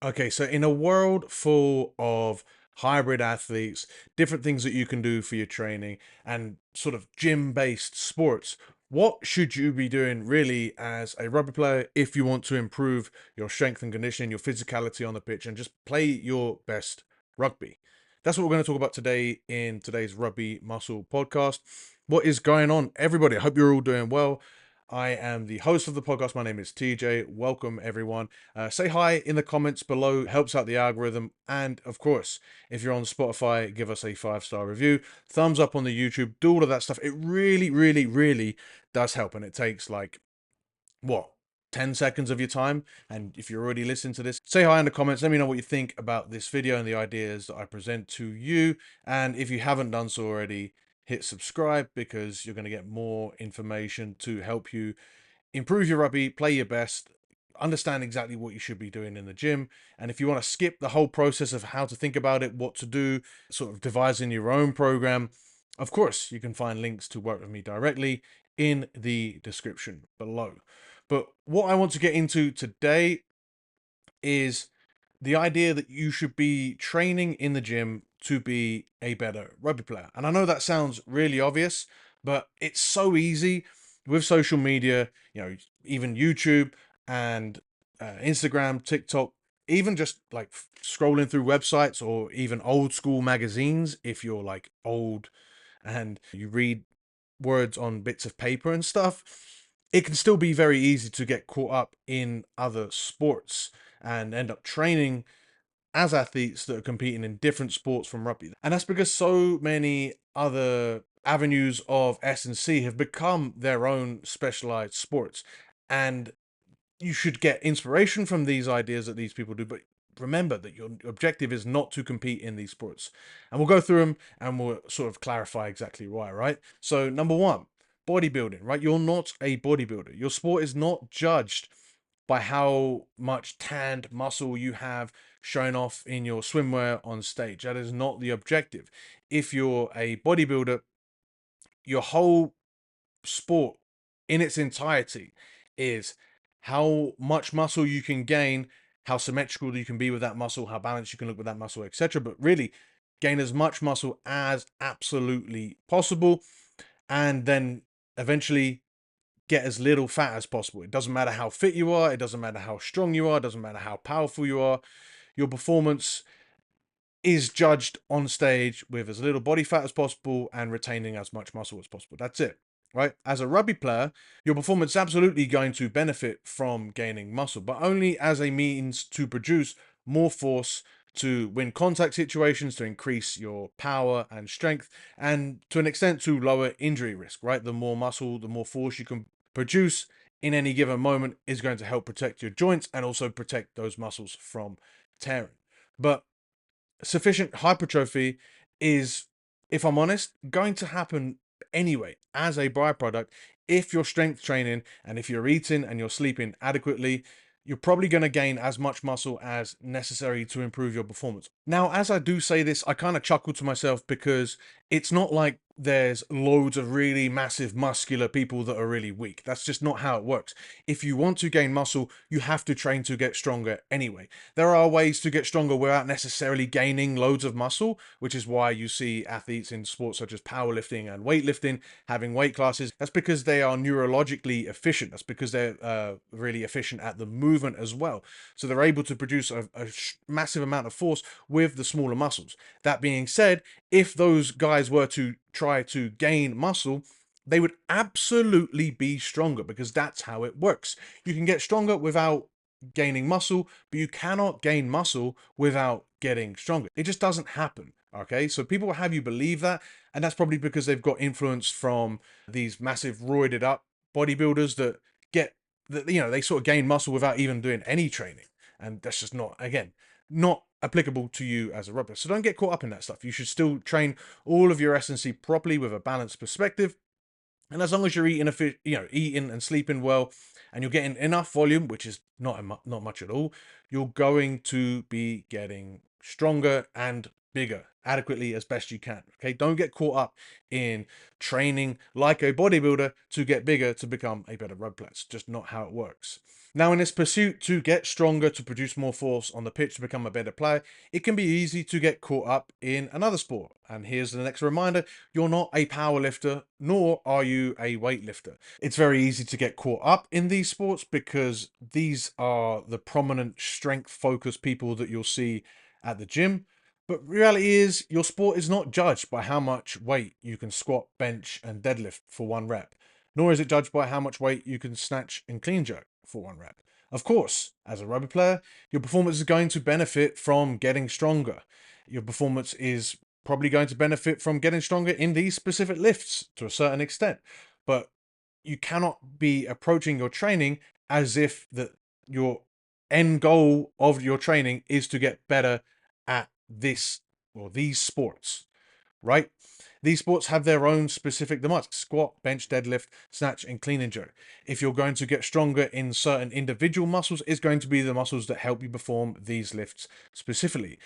Okay, so in a world full of hybrid athletes, different things that you can do for your training, and sort of gym-based sports, what should you be doing really as a rugby player if you want to improve your strength and conditioning, your physicality on the pitch, and just play your best rugby? That's what we're going to talk about today in today's Rugby Muscle Podcast. What is going on, everybody? I hope you're all doing well. I am the host of the podcast. My name is TJ. Welcome, everyone. Say hi in the comments below, helps out the algorithm. And of course, if you're on Spotify, give us a 5-star review, thumbs up on the YouTube, do all of that stuff. It really, really, really does help. And it takes like, what, 10 seconds of your time. And if you're already listening to this, say hi in the comments. Let me know what you think about this video and the ideas that I present to you. And if you haven't done so already, hit subscribe because you're going to get more information to help you improve your rugby, play your best, understand exactly what you should be doing in the gym. And if you want to skip the whole process of how to think about it, what to do, sort of devising your own program, of course, you can find links to work with me directly in the description below. But what I want to get into today is the idea that you should be training in the gym to be a better rugby player. And I know that sounds really obvious, but it's so easy with social media, even YouTube and Instagram, TikTok, even just like scrolling through websites or even old school magazines. If you're like old and you read words on bits of paper and stuff, it can still be very easy to get caught up in other sports and end up training as athletes that are competing in different sports from rugby. And that's because so many other avenues of S&C have become their own specialized sports. And you should get inspiration from these ideas that these people do, but remember that your objective is not to compete in these sports. And we'll go through them and we'll sort of clarify exactly why, right? So number one, bodybuilding, right? You're not a bodybuilder. Your sport is not judged by how much tanned muscle you have shown off in your swimwear on stage. That is not the objective. If you're a bodybuilder, your whole sport in its entirety is how much muscle you can gain, how symmetrical you can be with that muscle, how balanced you can look with that muscle, etc. But really, gain as much muscle as absolutely possible, and then eventually get as little fat as possible. It doesn't matter how fit you are, it doesn't matter how strong you are, it doesn't matter how powerful you are. Your performance is judged on stage with as little body fat as possible and retaining as much muscle as possible. That's it, right? As a rugby player, your performance is absolutely going to benefit from gaining muscle, but only as a means to produce more force to win contact situations, to increase your power and strength, and to an extent to lower injury risk, right? The more muscle, the more force you can produce in any given moment is going to help protect your joints and also protect those muscles from tearing. But sufficient hypertrophy is, if I'm honest, going to happen anyway as a byproduct if you're strength training and if you're eating and you're sleeping adequately. You're probably going to gain as much muscle as necessary to improve your performance. Now, as I do say this, I kind of chuckle to myself because it's not like there's loads of really massive muscular people that are really weak. That's just not how it works. If you want to gain muscle, you have to train to get stronger anyway. There are ways to get stronger without necessarily gaining loads of muscle, which is why you see athletes in sports such as powerlifting and weightlifting having weight classes. That's because they are neurologically efficient. That's because they're really efficient at the movement as well. So they're able to produce a massive amount of force with the smaller muscles. That being said, if those guys were to try to gain muscle, they would absolutely be stronger because that's how it works. You can get stronger without gaining muscle, but you cannot gain muscle without getting stronger. It just doesn't happen. Okay, so people will have you believe that, and that's probably because they've got influence from these massive roided up bodybuilders that get that, they sort of gain muscle without even doing any training, and that's just not, again, not applicable to you as a rugby. So don't get caught up in that stuff. You should still train all of your S&C properly with a balanced perspective. And as long as you're eating and sleeping well, and you're getting enough volume, which is not much at all, you're going to be getting stronger and bigger adequately as best you can. Okay, don't get caught up in training like a bodybuilder to get bigger to become a better rugby player. It's just not how it works. Now, in this pursuit to get stronger, to produce more force on the pitch, to become a better player, it can be easy to get caught up in another sport. And here's the next reminder: you're not a power lifter, nor are you a weightlifter. It's very easy to get caught up in these sports because these are the prominent strength focused people that you'll see at the gym. But reality is, your sport is not judged by how much weight you can squat, bench, and deadlift for one rep, nor is it judged by how much weight you can snatch and clean jerk for one rep. Of course, as a rugby player, your performance is going to benefit from getting stronger. Your performance is probably going to benefit from getting stronger in these specific lifts to a certain extent. But you cannot be approaching your training as if that your end goal of your training is to get better at this or these sports, right? These sports have their own specific demands: squat, bench, deadlift, snatch, and clean and jerk. If you're going to get stronger in certain individual muscles, it's going to be the muscles that help you perform these lifts specifically.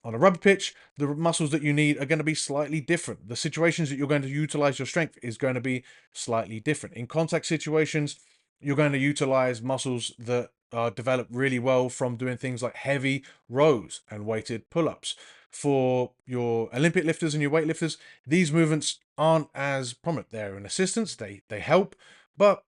On a rugby pitch, the muscles that you need are going to be slightly different. The situations that you're going to utilize your strength is going to be slightly different. In contact situations, you're going to utilize muscles that are developed really well from doing things like heavy rows and weighted pull-ups. For your Olympic lifters and your weightlifters, these movements aren't as prominent. They're an assistance, they help, but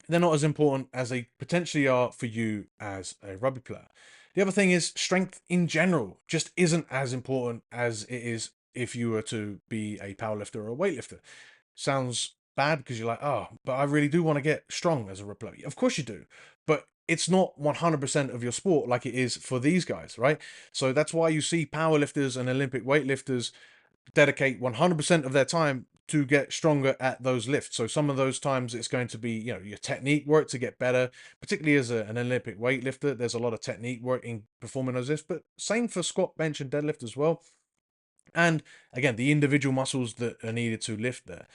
they're not as important as they potentially are for you as a rugby player. The other thing is strength in general just isn't as important as it is if you were to be a powerlifter or a weightlifter. Sounds bad because you're like, oh, but I really do want to get strong as a rugby player. Of course you do, but it's not 100% of your sport like it is for these guys, right? So that's why you see powerlifters and Olympic weightlifters dedicate 100% of their time to get stronger at those lifts. So some of those times it's going to be, your technique work to get better, particularly as an Olympic weightlifter. There's a lot of technique work in performing those lifts, but same for squat, bench, and deadlift as well. And again, the individual muscles that are needed to lift there.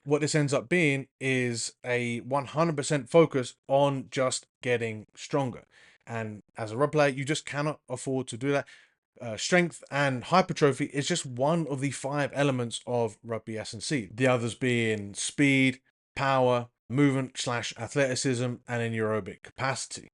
What this ends up being is a 100% focus on just getting stronger. And as a rugby player, you just cannot afford to do that. Strength and hypertrophy is just one of the 5 elements of rugby S&C. The others being speed, power, movement slash athleticism, and in aerobic capacity.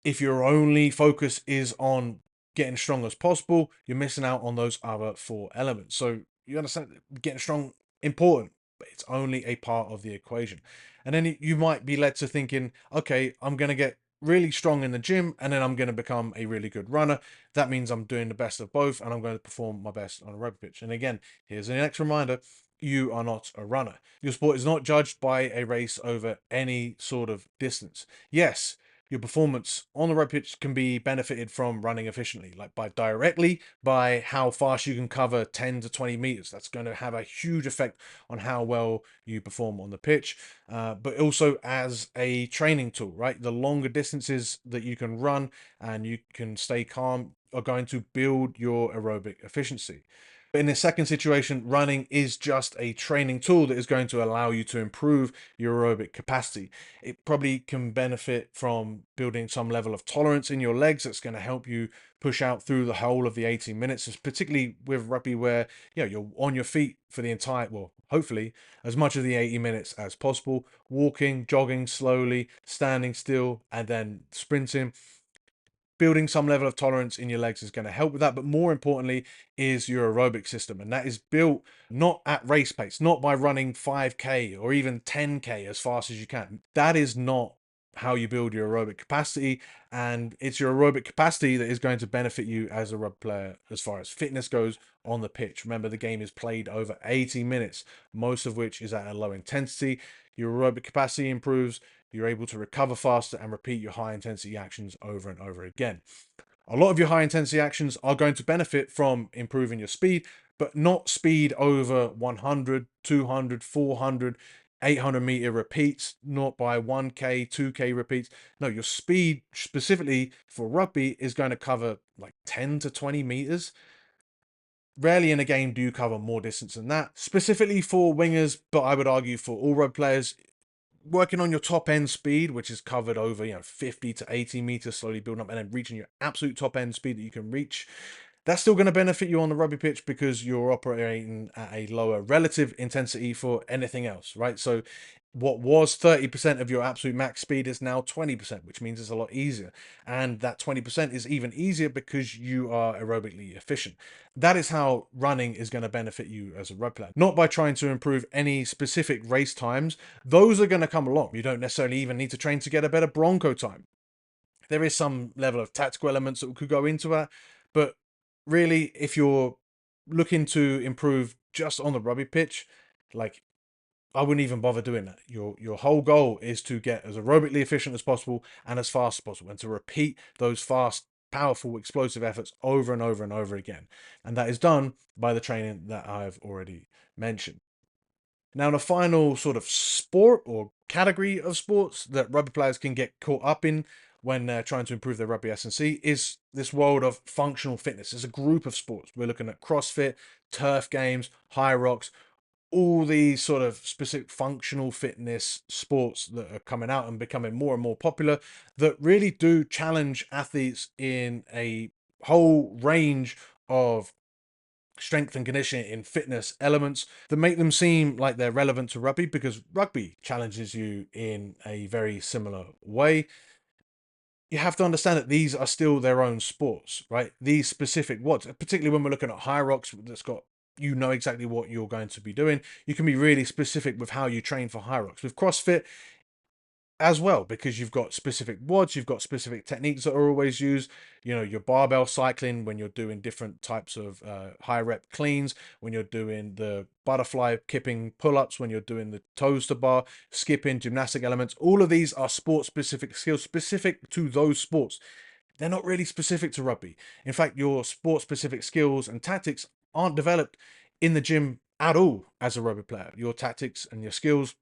If your only focus is on getting strong as possible, you're missing out on those other 4 elements. So you understand, getting strong important, but it's only a part of the equation. And then you might be led to thinking, okay, I'm going to get really strong in the gym and then I'm going to become a really good runner. That means I'm doing the best of both and I'm going to perform my best on a rugby pitch. And again, here's the next reminder: you are not a runner. Your sport is not judged by a race over any sort of distance. Yes, your performance on the rugby pitch can be benefited from running efficiently, like by how fast you can cover 10 to 20 meters. That's going to have a huge effect on how well you perform on the pitch, but also as a training tool, right? The longer distances that you can run and you can stay calm are going to build your aerobic efficiency. In the second situation, running is just a training tool that is going to allow you to improve your aerobic capacity. It probably can benefit from building some level of tolerance in your legs that's going to help you push out through the whole of the 18 minutes, particularly with rugby where you're on your feet for the entire, well, hopefully as much of the 80 minutes as possible, walking, jogging slowly, standing still, and then sprinting. Building some level of tolerance in your legs is going to help with that. But more importantly is your aerobic system. And that is built not at race pace, not by running 5K or even 10K as fast as you can. That is not how you build your aerobic capacity. And it's your aerobic capacity that is going to benefit you as a rugby player as far as fitness goes on the pitch. Remember, the game is played over 80 minutes, most of which is at a low intensity. Your aerobic capacity improves, you're able to recover faster and repeat your high intensity actions over and over again. A lot of your high intensity actions are going to benefit from improving your speed, but not speed over 100, 200, 400, 800 meter repeats, not by 1K, 2K repeats. No, your speed specifically for rugby is going to cover like 10 to 20 meters. Rarely in a game do you cover more distance than that, specifically for wingers, but I would argue for all rugby players. Working on your top end speed, which is covered over 50 to 80 meters, slowly building up and then reaching your absolute top end speed that you can reach, that's still going to benefit you on the rugby pitch because you're operating at a lower relative intensity for anything else, right? So what was 30% of your absolute max speed is now 20%, which means it's a lot easier. And that 20% is even easier because you are aerobically efficient. That is how running is going to benefit you as a rugby player. Not by trying to improve any specific race times. Those are going to come along. You don't necessarily even need to train to get a better Bronco time. There is some level of tactical elements that could go into that. But really, if you're looking to improve just on the rugby pitch, like, I wouldn't even bother doing that. Your whole goal is to get as aerobically efficient as possible and as fast as possible, and to repeat those fast, powerful, explosive efforts over and over and over again. And that is done by the training that I've already mentioned. Now, the final sort of sport or category of sports that rugby players can get caught up in when they're trying to improve their rugby S&C is this world of functional fitness. There's a group of sports. We're looking at CrossFit, turf games, Hyrox, all these sort of specific functional fitness sports that are coming out and becoming more and more popular, that really do challenge athletes in a whole range of strength and conditioning in fitness elements that make them seem like they're relevant to rugby, because rugby challenges you in a very similar way. You have to understand that these are still their own sports, right? These specific WODs, particularly when we're looking at Hyrox, that's got, you know exactly what you're going to be doing. You can be really specific with how you train for Hyrox. With CrossFit as well, because you've got specific WODs, you've got specific techniques that are always used. You know, your barbell cycling when you're doing different types of high rep cleans, when you're doing the butterfly kipping pull-ups, when you're doing the toes to bar, skipping, gymnastic elements. All of these are sport specific skills specific to those sports. They're not really specific to rugby. In fact, your sport specific skills and tactics aren't developed in the gym at all as a rugby player. Your tactics and your skills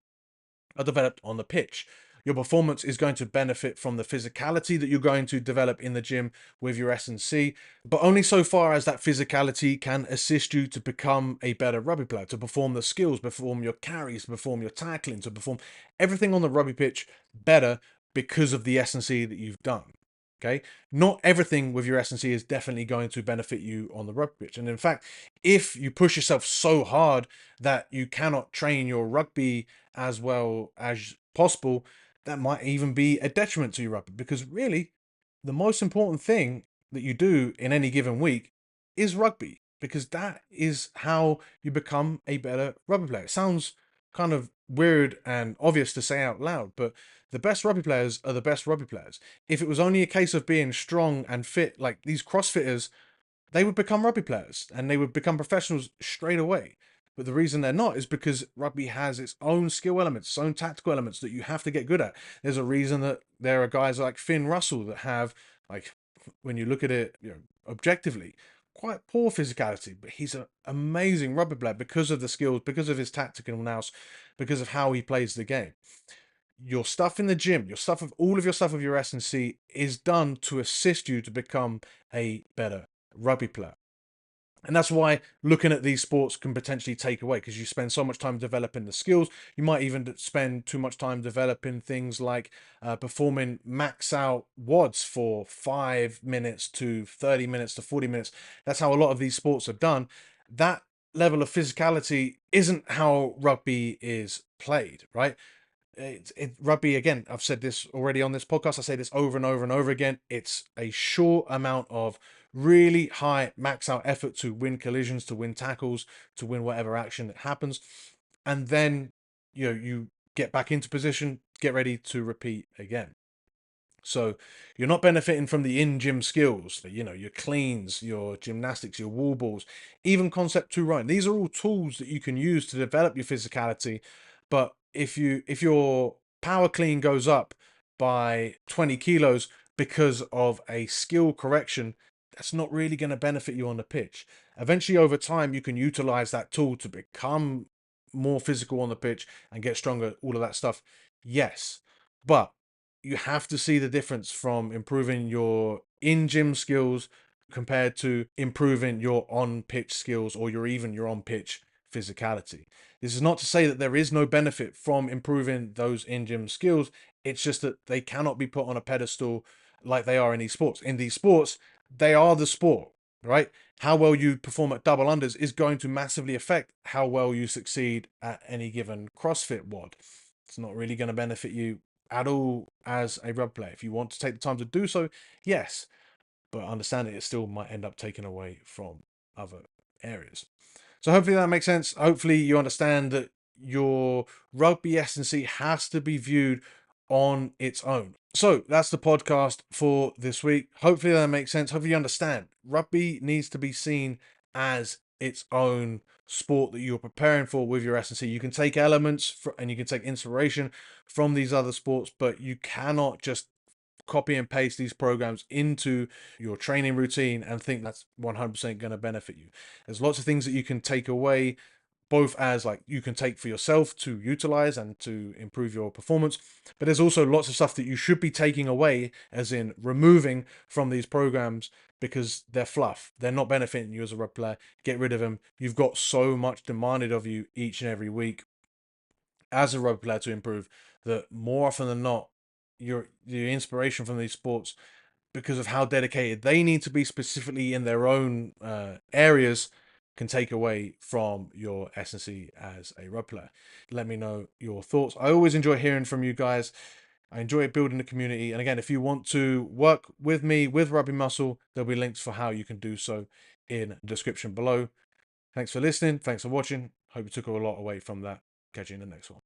are developed on the pitch. Your performance is going to benefit from the physicality that you're going to develop in the gym with your S&C, but only so far as that physicality can assist you to become a better rugby player, to perform the skills, perform your carries, perform your tackling, to perform everything on the rugby pitch better because of the S&C that you've done. Okay, not everything with your S&C is definitely going to benefit you on the rugby pitch. And in fact, if you push yourself so hard that you cannot train your rugby as well as possible, that might even be a detriment to your rugby, because really the most important thing that you do in any given week is rugby, because that is how you become a better rugby player. It sounds kind of weird and obvious to say out loud, but the best rugby players are the best rugby players. If it was only a case of being strong and fit, like these CrossFitters, they would become rugby players and they would become professionals straight away. But the reason they're not is because rugby has its own skill elements, its own tactical elements that you have to get good at. There's a reason that there are guys like Finn Russell that have, like, when you look at it, you know, objectively, quite poor physicality, but he's an amazing rugby player because of the skills, because of his tactical nous, because of how he plays the game. Your stuff in the gym, your stuff of all of your stuff of your S&C is done to assist you to become a better rugby player. And that's why looking at these sports can potentially take away, because you spend so much time developing the skills. You might even spend too much time developing things like performing max out WODs for 5 minutes to 30 minutes to 40 minutes. That's how a lot of these sports are done. That level of physicality isn't how rugby is played, right? Rugby, again, I've said this already on this podcast, I say this over and over and over again, it's a short amount of really high max out effort to win collisions, to win tackles, to win whatever action that happens, and then you get back into position, get ready to repeat again. So you're not benefiting from the in-gym skills, your cleans, your gymnastics, your wall balls, even concept 2 rowing. These are all tools that you can use to develop your physicality. But if your power clean goes up by 20 kilos because of a skill correction, that's not really going to benefit you on the pitch. Eventually, over time, you can utilize that tool to become more physical on the pitch and get stronger, all of that stuff. Yes, but you have to see the difference from improving your in-gym skills compared to improving your on-pitch skills, or your on-pitch physicality. This is not to say that there is no benefit from improving those in-gym skills. It's just that they cannot be put on a pedestal like they are in these sports. In these sports, they are the sport, right? How well you perform at double unders is going to massively affect how well you succeed at any given CrossFit WOD. It's not really going to benefit you at all as a rugby player. If you want to take the time to do so, yes, but understand it still might end up taken away from other areas. So hopefully that makes sense. Hopefully you understand that your rugby S&C has to be viewed on its own. So that's the podcast for this week. Hopefully that makes sense. Hopefully you understand. Rugby needs to be seen as its own sport that you're preparing for with your S&C. You can take elements and you can take inspiration from these other sports, but you cannot just copy and paste these programs into your training routine and think that's 100% going to benefit you. There's lots of things that you can take away, both as like you can take for yourself to utilize and to improve your performance, but there's also lots of stuff that you should be taking away, as in removing from these programs, because they're fluff. They're not benefiting you as a rugby player. Get rid of them. You've got so much demanded of you each and every week as a rugby player to improve that more often than not, your inspiration from these sports, because of how dedicated they need to be specifically in their own areas, can take away from your S&C as a rugby player. Let me know your thoughts. I always enjoy hearing from you guys. I enjoy building the community. And again, if you want to work with me with Rugby Muscle, there'll be links for how you can do so in the description below. Thanks for listening. Thanks for watching. Hope you took a lot away from that. Catch you in the next one.